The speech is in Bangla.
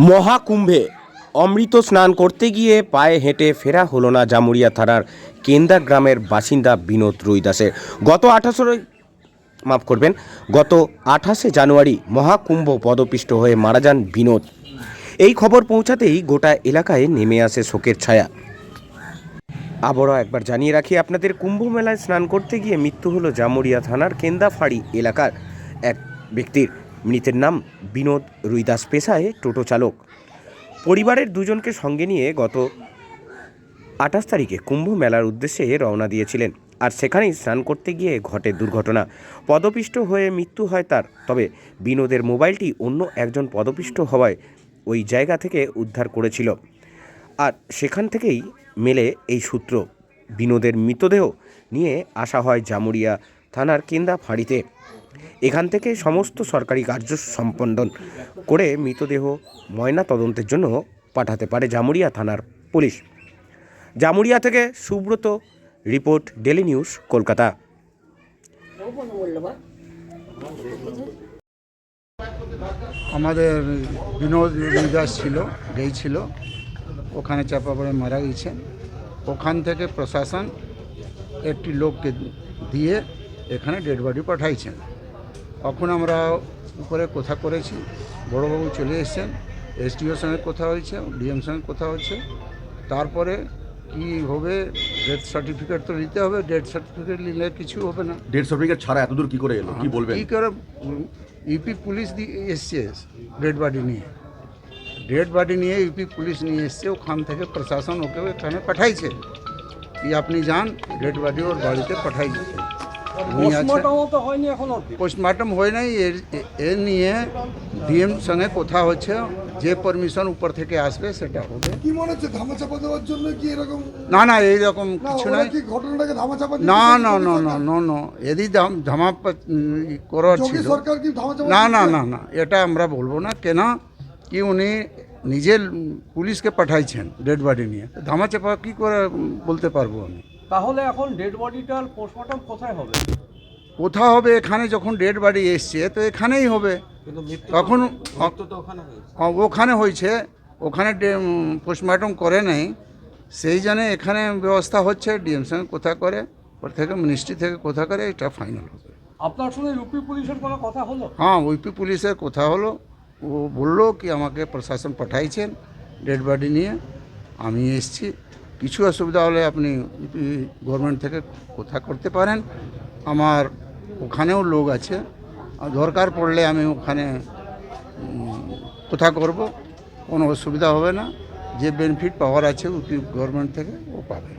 মহাকুম্ভে অমৃত স্নান করতে গিয়ে পায়ে হেঁটে ফেরা হলো না জামুরিয়া থানার কেন্দা গ্রামের বাসিন্দা বিনোদ রুইদাসের। গত 28শে জানুয়ারি মহাকুম্ভ পদপিষ্ট হয়ে মারা যান বিনোদ। এই খবর পৌঁছাতেই গোটা এলাকায় নেমে আসে শোকের ছায়া। আবারও একবার জানিয়ে রাখি আপনাদের, কুম্ভ মেলায় স্নান করতে গিয়ে মৃত্যু হলো জামুরিয়া থানার কেন্দাফাড়ি এলাকার এক ব্যক্তির। মৃতের নাম বিনোদ রুইদাস, পেশায় টোটো চালক। পরিবারের দুজনকে সঙ্গে নিয়ে গত 28 তারিখে কুম্ভ মেলার উদ্দেশ্যে রওনা দিয়েছিলেন, আর সেখানেই স্নান করতে গিয়ে ঘটে দুর্ঘটনা। পদপিষ্ট হয়ে মৃত্যু হয় তার। তবে বিনোদের মোবাইলটি অন্য একজন পদপিষ্ট হওয়ায় ওই জায়গা থেকে উদ্ধার করেছিল, আর সেখান থেকেই মেলে এই সূত্র। বিনোদের মৃতদেহ নিয়ে আসা হয় জামুরিয়া থানার কেন্দাফাড়িতে। এখান থেকে সমস্ত সরকারি কার্য সম্পন্ন করে মৃতদেহ ময়না তদন্তের জন্য পাঠাতে পারে জামুরিয়া থানার পুলিশ। জামুরিয়া থেকে Subrata report, daily news, Kolkata. আমাদের বিনোদ রুইদাস ছিল, গেছিল ওখানে চাপা পড়ে মারা গেছেন। ওখান থেকে প্রশাসন একটি লোককে দিয়ে এখানে ডেড বডি পাঠাইছেন। এখন আমরা উপরে কথা করেছি, বড়োবাবু চলে এসেছেন, এসডিওর সঙ্গে কথা হয়েছে, ডিএম সঙ্গে কথা হচ্ছে। তারপরে কি হবে, ডেথ সার্টিফিকেট তো নিতে হবে। ডেথ সার্টিফিকেট নিলে কিছু হবে না। ডেথ সার্টিফিকেট ছাড়া এতদূর কি করে এলো, কি বলবেন? কী করে ইউপি পুলিশ এসছে ডেড বডি নিয়ে, ডেড বডি নিয়ে ইউপি পুলিশ নিয়ে এসছে। ওখান থেকে প্রশাসন ওকে এখানে পাঠাইছে কি আপনি যান, ডেড বডি ওর বাড়িতে পাঠাইছে। পোস্টমর্টম হয় নাই, এর নিয়ে ডিএম সঙ্গে কথা হচ্ছে, যে পারমিশন উপর থেকে আসবে সেটা হবে। কি মনে হচ্ছে ধামাচাপা দেওয়ার জন্য কি এরকম? না না, এইরকম কিছু নাই। কি ঘটনাটাকে ধামাচাপা না না না না না না, এদি ধামা করার ছিল। সরকার কি ধামাচাপা? না না না না, এটা আমরা বলবো না। কেন কি উনি নিজের পুলিশকে পাঠাইছেন ডেড বডি নিয়ে, ধামাচাপা কি করে বলতে পারবো আমি। তাহলে এখন ডেড বডিটার পোস্টমর্টম কোথায় হবে? কোথা হবে? এখানে যখন ডেড বডি এসছে তো এখানেই হবে। তখন ওখানে হয়েছে, ওখানে পোস্টমর্টম করে নাই, সেই জন্য এখানে ব্যবস্থা হচ্ছে। ডিএম সঙ্গে কথা করে, ওর থেকে মিনিস্ট্রি থেকে কথা করে, এটা ফাইনাল হবে। আপনার সঙ্গে ইউপি পুলিশের কোনো কথা হলো? হ্যাঁ, ইউপি পুলিশের কথা হলো। ও বললো কি আমাকে প্রশাসন পাঠাইছেন ডেড বডি নিয়ে, আমি এসছি। কিছু অসুবিধা হলে আপনি ইউপি গভর্নমেন্ট থেকে কথা করতে পারেন। আমার ওখানেও লোক আছে, দরকার পড়লে আমি ওখানে কথা করব, কোনো অসুবিধা হবে না। যে বেনিফিট পাওয়ার আছে ইউপি গভর্নমেন্ট থেকে ও পাবে।